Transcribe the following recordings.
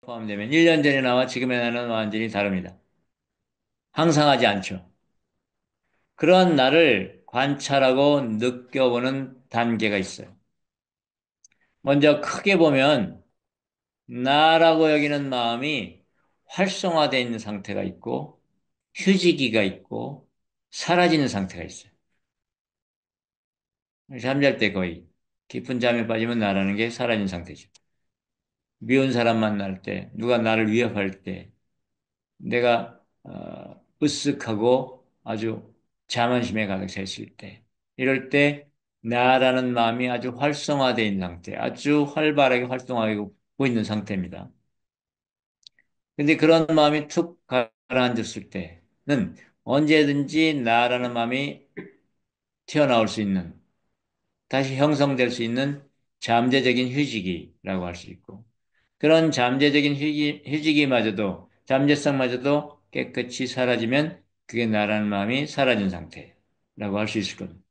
포함되면 1년 전의 나와 지금의 나는 완전히 다릅니다. 항상 하지 않죠. 그러한 나를 관찰하고 느껴보는 단계가 있어요. 먼저 크게 보면 나라고 여기는 마음이 활성화되어 있는 상태가 있고 휴지기가 있고 사라지는 상태가 있어요. 잠잘 때 거의 깊은 잠에 빠지면 나라는 게 사라진 상태죠. 미운 사람 만날 때, 누가 나를 위협할 때, 내가 으쓱하고 아주 자만심에 가득 찼을 때, 이럴 때 나라는 마음이 아주 활성화되어 있는 상태, 아주 활발하게 활동하고 있는 상태입니다. 근데 그런 마음이 툭 가라앉았을 때는 언제든지 나라는 마음이 튀어나올 수 있는, 다시 형성될 수 있는 잠재적인 휴지기라고 할 수 있고, 그런 잠재적인 휴지기마저도, 잠재성마저도 깨끗이 사라지면 그게 나라는 마음이 사라진 상태라고 할 수 있을 겁니다.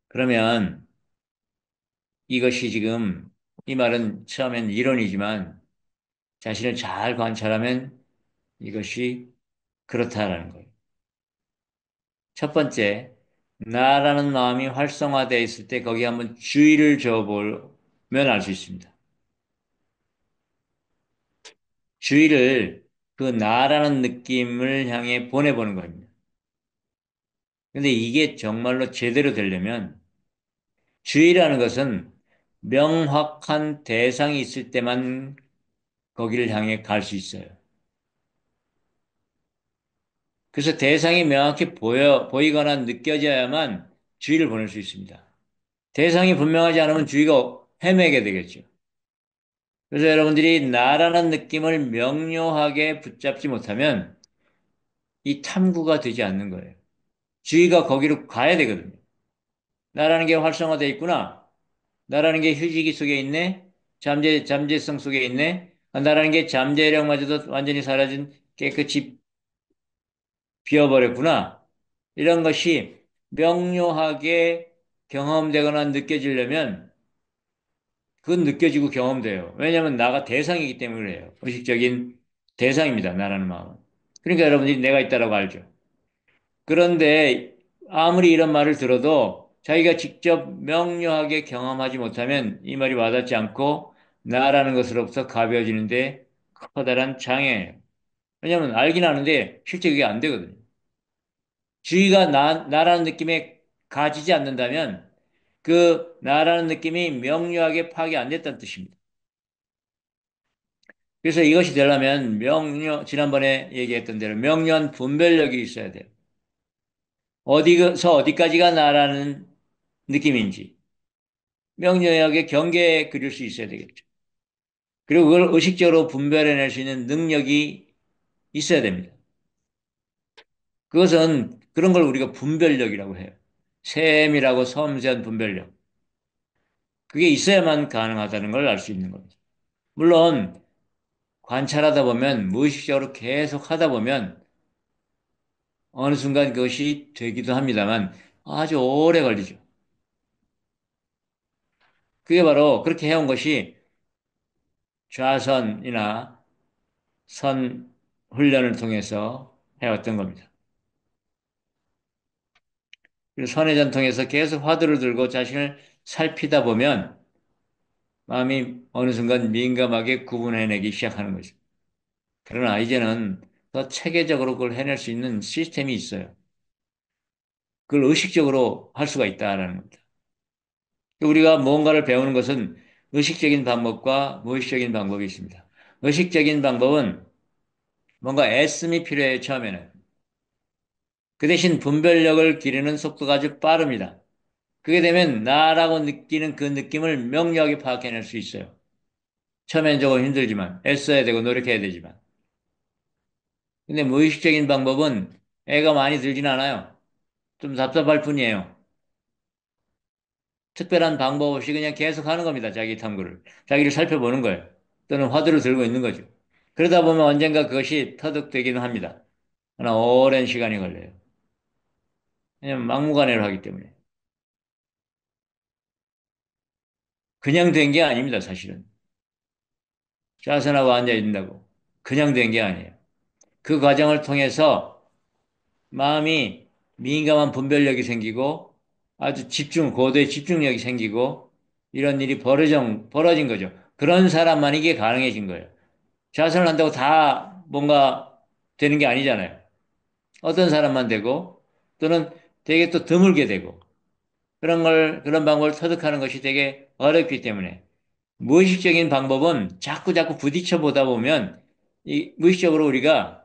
그러면 이것이 지금, 이 말은 처음엔 이론이지만 자신을 잘 관찰하면 이것이 그렇다라는 거예요. 첫 번째, 나라는 마음이 활성화되어 있을 때 거기 한번 주의를 줘보면 알 수 있습니다. 주의를 그 나라는 느낌을 향해 보내보는 겁니다. 근데 이게 정말로 제대로 되려면 주의라는 것은 명확한 대상이 있을 때만 거기를 향해 갈 수 있어요. 그래서 대상이 명확히 보이거나 느껴져야만 주의를 보낼 수 있습니다. 대상이 분명하지 않으면 주의가 헤매게 되겠죠. 그래서 여러분들이 나라는 느낌을 명료하게 붙잡지 못하면 이 탐구가 되지 않는 거예요. 주의가 거기로 가야 되거든요. 나라는 게 활성화되어 있구나. 나라는 게 휴지기 속에 있네. 잠재성 속에 있네. 나라는 게 잠재력마저도 완전히 사라진 깨끗이 비어버렸구나. 이런 것이 명료하게 경험되거나 느껴지려면 그건 느껴지고 경험돼요. 왜냐하면 나가 대상이기 때문에 그래요. 의식적인 대상입니다. 나라는 마음은. 그러니까 여러분들이 내가 있다라고 알죠. 그런데 아무리 이런 말을 들어도 자기가 직접 명료하게 경험하지 못하면 이 말이 와닿지 않고 나라는 것으로부터 가벼워지는데 커다란 장애예요. 왜냐하면 알긴 아는데 실제 그게 안 되거든요. 주의가 나라는 느낌에 가지지 않는다면 그 나라는 느낌이 명료하게 파악이 안 됐다는 뜻입니다. 그래서 이것이 되려면 지난번에 얘기했던 대로 명료한 분별력이 있어야 돼요. 어디서 어디까지가 나라는 느낌인지 명료하게 경계에 그릴 수 있어야 되겠죠. 그리고 그걸 의식적으로 분별해낼 수 있는 능력이 있어야 됩니다. 그것은 그런 걸 우리가 분별력이라고 해요. 세밀하고 섬세한 분별력. 그게 있어야만 가능하다는 걸 알 수 있는 겁니다. 물론 관찰하다 보면 무의식적으로 계속 하다 보면 어느 순간 그것이 되기도 합니다만 아주 오래 걸리죠. 그게 바로 그렇게 해온 것이 좌선이나 선 훈련을 통해서 해왔던 겁니다. 그리고 선회전통에서 계속 화두를 들고 자신을 살피다 보면 마음이 어느 순간 민감하게 구분해내기 시작하는 거죠. 그러나 이제는 더 체계적으로 그걸 해낼 수 있는 시스템이 있어요. 그걸 의식적으로 할 수가 있다라는 겁니다. 우리가 무언가를 배우는 것은 의식적인 방법과 무의식적인 방법이 있습니다. 의식적인 방법은 뭔가 애씀이 필요해요, 처음에는. 그 대신 분별력을 기르는 속도가 아주 빠릅니다. 그게 되면 나라고 느끼는 그 느낌을 명료하게 파악해낼 수 있어요. 처음엔 조금 힘들지만, 애써야 되고 노력해야 되지만. 근데 무의식적인 방법은 애가 많이 들진 않아요. 좀 답답할 뿐이에요. 특별한 방법 없이 그냥 계속 하는 겁니다. 자기 탐구를. 자기를 살펴보는 거예요. 또는 화두를 들고 있는 거죠. 그러다 보면 언젠가 그것이 터득되기는 합니다. 그러나 오랜 시간이 걸려요. 왜냐면 막무가내로 하기 때문에. 그냥 된 게 아닙니다, 사실은. 자선하고 앉아 있는다고. 그냥 된 게 아니에요. 그 과정을 통해서 마음이 민감한 분별력이 생기고 아주 고도의 집중력이 생기고 이런 일이 벌어진 거죠. 그런 사람만 이게 가능해진 거예요. 자선을 한다고 다 뭔가 되는 게 아니잖아요. 어떤 사람만 되고 또는 되게 또 드물게 되고 그런 방법을 터득하는 것이 되게 어렵기 때문에 무의식적인 방법은 자꾸 자꾸 부딪혀 보다 보면 이 무의식적으로 우리가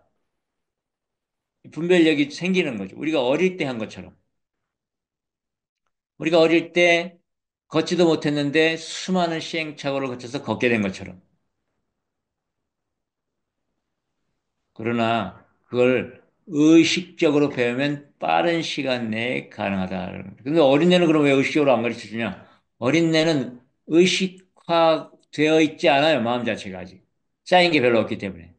분별력이 생기는 거죠. 우리가 어릴 때 한 것처럼. 우리가 어릴 때 걷지도 못했는데 수많은 시행착오를 거쳐서 걷게 된 것처럼. 그러나 그걸 의식적으로 배우면 빠른 시간 내에 가능하다. 근데 어린애는 그럼 왜 의식적으로 안 가르쳐 주냐? 어린애는 의식화되어 있지 않아요. 마음 자체가 아직. 쌓인 게 별로 없기 때문에.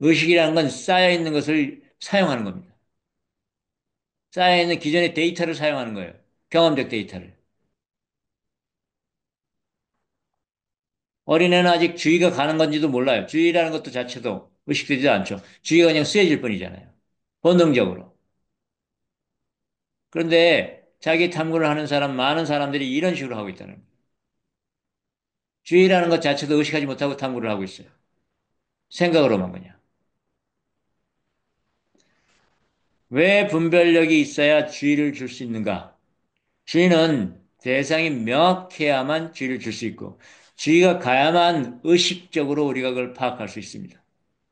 의식이라는 건 쌓여 있는 것을 사용하는 겁니다. 쌓여 있는 기존의 데이터를 사용하는 거예요. 경험적 데이터를. 어린애는 아직 주의가 가는 건지도 몰라요. 주의라는 것도 자체도 의식되지도 않죠. 주의가 그냥 쓰여질 뿐이잖아요. 본능적으로. 그런데 자기 탐구를 하는 많은 사람들이 이런 식으로 하고 있다는 거예요. 주의라는 것 자체도 의식하지 못하고 탐구를 하고 있어요. 생각으로만 그냥. 왜 분별력이 있어야 주의를 줄 수 있는가? 주의는 대상이 명확해야만 주의를 줄 수 있고, 주의가 가야만 의식적으로 우리가 그걸 파악할 수 있습니다.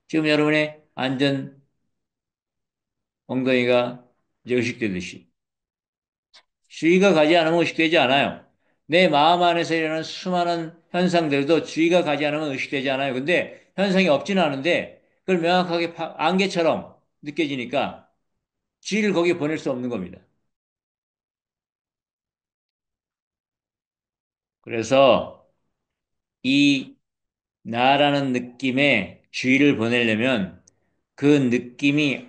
지금 여러분의 앉은 엉덩이가 이제 의식되듯이. 주의가 가지 않으면 의식되지 않아요. 내 마음 안에서 일어나는 수많은 현상들도 주의가 가지 않으면 의식되지 않아요. 근데 현상이 없지는 않은데 그걸 명확하게 안개처럼 느껴지니까 주의를 거기에 보낼 수 없는 겁니다. 그래서 이 나라는 느낌에 주의를 보내려면 그 느낌이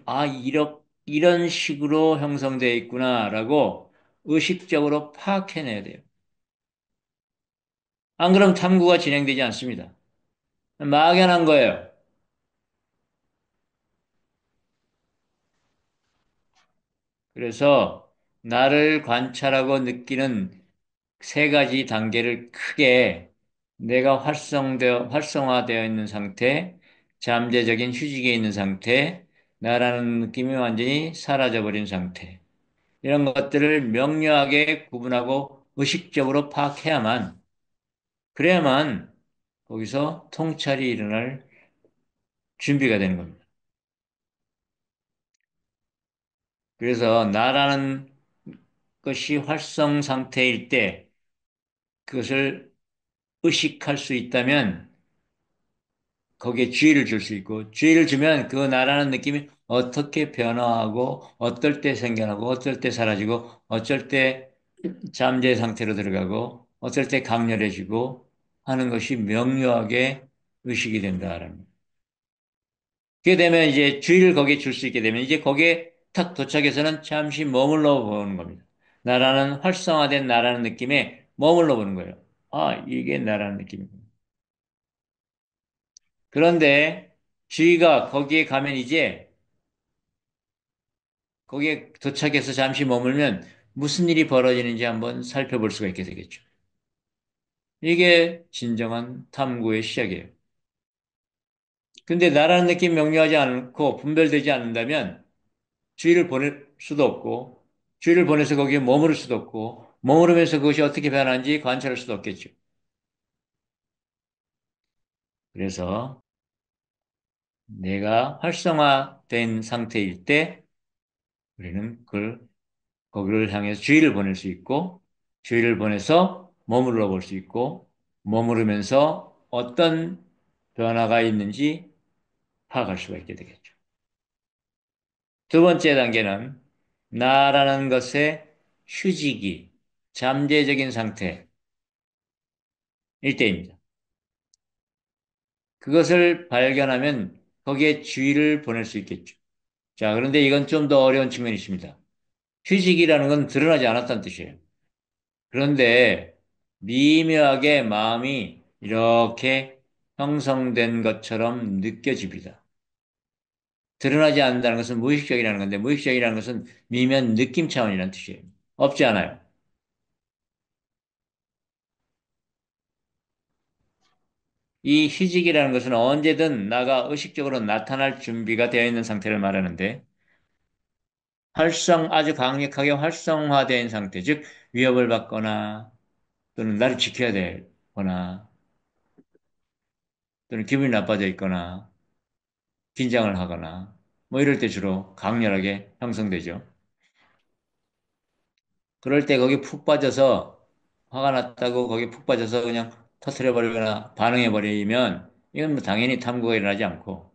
이런 식으로 형성되어 있구나라고 의식적으로 파악해내야 돼요. 안 그럼 탐구가 진행되지 않습니다. 막연한 거예요. 그래서 나를 관찰하고 느끼는 세 가지 단계를 크게 내가 활성화되어 있는 상태, 잠재적인 휴식에 있는 상태, 나라는 느낌이 완전히 사라져버린 상태. 이런 것들을 명료하게 구분하고 의식적으로 그래야만 거기서 통찰이 일어날 준비가 되는 겁니다. 그래서 나라는 것이 활성 상태일 때 그것을 의식할 수 있다면 거기에 주의를 줄 수 있고 주의를 주면 그 나라는 느낌이 어떻게 변화하고 어떨 때 생겨나고 어떨 때 사라지고 어쩔 때 잠재 상태로 들어가고 어떨 때 강렬해지고 하는 것이 명료하게 의식이 된다라는. 그게 되면 이제 주의를 거기에 줄 수 있게 되면 이제 거기에 탁 도착해서는 잠시 머물러 보는 겁니다. 나라는 활성화된 나라는 느낌에 머물러 보는 거예요. 이게 나라는 느낌이구나. 그런데 주의가 거기에 가면 이제 거기에 도착해서 잠시 머물면 무슨 일이 벌어지는지 한번 살펴볼 수가 있게 되겠죠. 이게 진정한 탐구의 시작이에요. 근데 나라는 느낌 명료하지 않고 분별되지 않는다면 주의를 보낼 수도 없고 주의를 보내서 거기에 머무를 수도 없고 머무르면서 그것이 어떻게 변하는지 관찰할 수도 없겠죠. 그래서 내가 활성화된 상태일 때 우리는 거기를 향해서 주의를 보낼 수 있고, 주의를 보내서 머물러 볼 수 있고, 머무르면서 어떤 변화가 있는지 파악할 수가 있게 되겠죠. 두 번째 단계는 나라는 것의 휴지기, 잠재적인 상태일 때입니다. 그것을 발견하면 거기에 주의를 보낼 수 있겠죠. 자, 그런데 이건 좀 더 어려운 측면이 있습니다. 휴식이라는 건 드러나지 않았다는 뜻이에요. 그런데 미묘하게 마음이 이렇게 형성된 것처럼 느껴집니다. 드러나지 않는다는 것은 무의식적이라는 건데 무의식적이라는 것은 미면 느낌 차원이라는 뜻이에요. 없지 않아요. 이 희직이라는 것은 언제든 나가 의식적으로 나타날 준비가 되어 있는 상태를 말하는데 아주 강력하게 활성화된 상태, 즉 위협을 받거나 또는 나를 지켜야 되거나 또는 기분이 나빠져 있거나 긴장을 하거나 뭐 이럴 때 주로 강렬하게 형성되죠. 그럴 때 거기 푹 빠져서 화가 났다고 거기 푹 빠져서 그냥 터트려 버리거나 반응해 버리면 이건 뭐 당연히 탐구가 일어나지 않고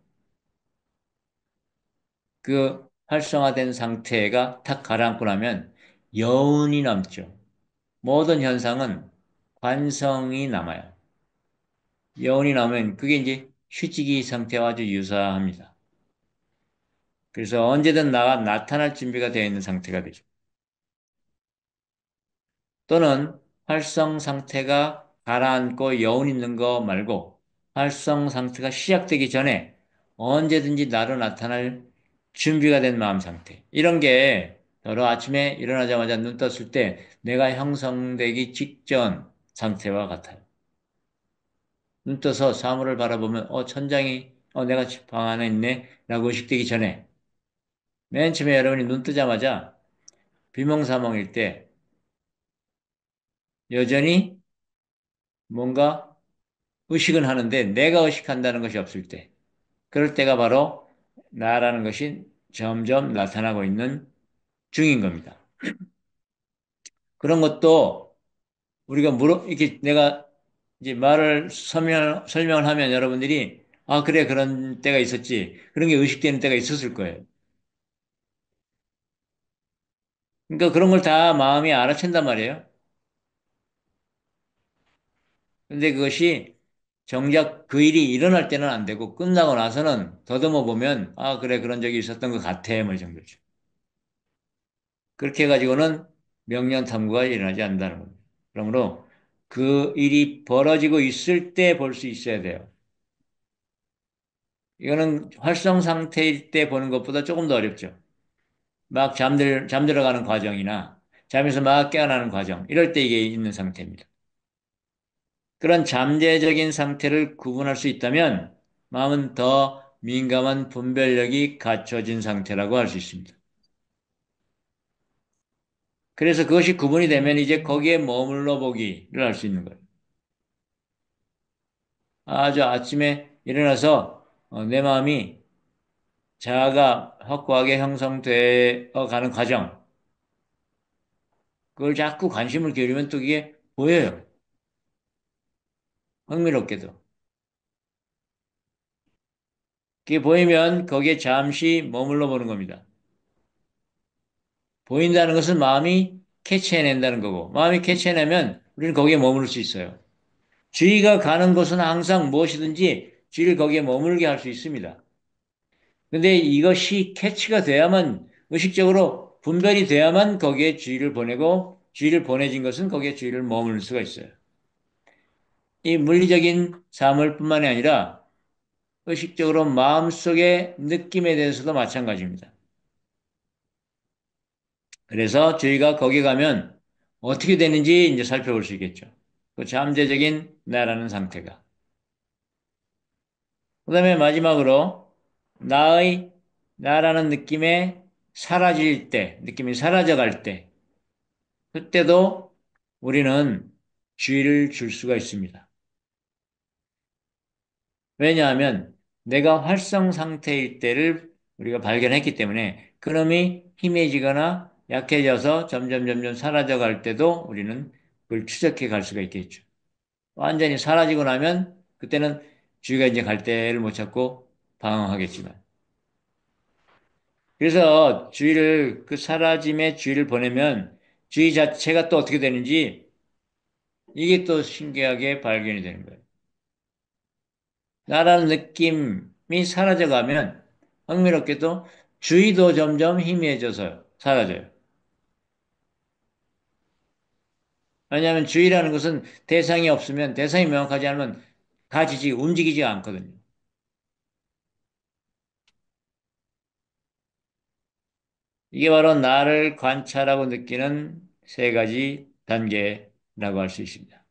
그 활성화된 상태가 탁 가라앉고 나면 여운이 남죠. 모든 현상은 관성이 남아요. 여운이 남으면 그게 이제 휴지기 상태와 아주 유사합니다. 그래서 언제든 나가 나타날 준비가 되어 있는 상태가 되죠. 또는 활성 상태가 가라앉고 여운 있는 거 말고 활성 상태가 시작되기 전에 언제든지 나로 나타날 준비가 된 마음 상태. 이런 게 바로 아침에 일어나자마자 눈 떴을 때 내가 형성되기 직전 상태와 같아요. 눈 떠서 사물을 바라보면 천장이 내가 방 안에 있네 라고 의식되기 전에 맨 처음에 여러분이 눈 뜨자마자 비몽사몽일 때 여전히 뭔가 의식은 하는데 내가 의식한다는 것이 없을 때 그럴 때가 바로 나라는 것이 점점 나타나고 있는 중인 겁니다. 그런 것도 우리가 이렇게 내가 이제 설명을 하면 여러분들이 아, 그래, 그런 때가 있었지. 그런 게 의식되는 때가 있었을 거예요. 그러니까 그런 걸 다 마음이 알아챈단 말이에요. 근데 그것이 정작 그 일이 일어날 때는 안 되고 끝나고 나서는 더듬어 보면 아, 그래, 그런 적이 있었던 것 같아. 뭐 이 정도죠. 그렇게 해가지고는 명령 탐구가 일어나지 않는다는 겁니다. 그러므로 그 일이 벌어지고 있을 때 볼 수 있어야 돼요. 이거는 활성 상태일 때 보는 것보다 조금 더 어렵죠. 막 잠들어가는 과정이나 잠에서 막 깨어나는 과정, 이럴 때 이게 있는 상태입니다. 그런 잠재적인 상태를 구분할 수 있다면 마음은 더 민감한 분별력이 갖춰진 상태라고 할 수 있습니다. 그래서 그것이 구분이 되면 이제 거기에 머물러 보기를 할 수 있는 거예요. 아주 아침에 일어나서 내 마음이 자아가 확고하게 형성되어 가는 과정, 그걸 자꾸 관심을 기울이면 또 이게 보여요. 흥미롭게도. 그게 보이면 거기에 잠시 머물러 보는 겁니다. 보인다는 것은 마음이 캐치해낸다는 거고, 마음이 캐치해내면 우리는 거기에 머무를 수 있어요. 주의가 가는 곳은 항상 무엇이든지 주의를 거기에 머물게 할 수 있습니다. 근데 이것이 캐치가 돼야만, 의식적으로 분별이 돼야만 거기에 주의를 보내고, 주의를 보내진 것은 거기에 주의를 머물 수가 있어요. 이 물리적인 사물뿐만이 아니라 의식적으로 마음속의 느낌에 대해서도 마찬가지입니다. 그래서 저희가 거기 가면 어떻게 되는지 이제 살펴볼 수 있겠죠. 그 잠재적인 나라는 상태가. 그 다음에 마지막으로 나라는 느낌에 사라질 때, 느낌이 사라져갈 때, 그때도 우리는 주의를 줄 수가 있습니다. 왜냐하면 내가 활성 상태일 때를 우리가 발견했기 때문에 그놈이 희미해지거나 약해져서 점점 사라져 갈 때도 우리는 그걸 추적해 갈 수가 있겠죠. 완전히 사라지고 나면 그때는 주의가 이제 갈 데를 못 찾고 방황하겠지만. 그래서 그 사라짐에 주의를 보내면 주의 자체가 또 어떻게 되는지 이게 또 신기하게 발견이 되는 거예요. 나라는 느낌이 사라져가면 흥미롭게도 주의도 점점 희미해져서 사라져요. 왜냐하면 주의라는 것은 대상이 없으면 대상이 명확하지 않으면 가지지 움직이지 않거든요. 이게 바로 나를 관찰하고 느끼는 세 가지 단계라고 할 수 있습니다.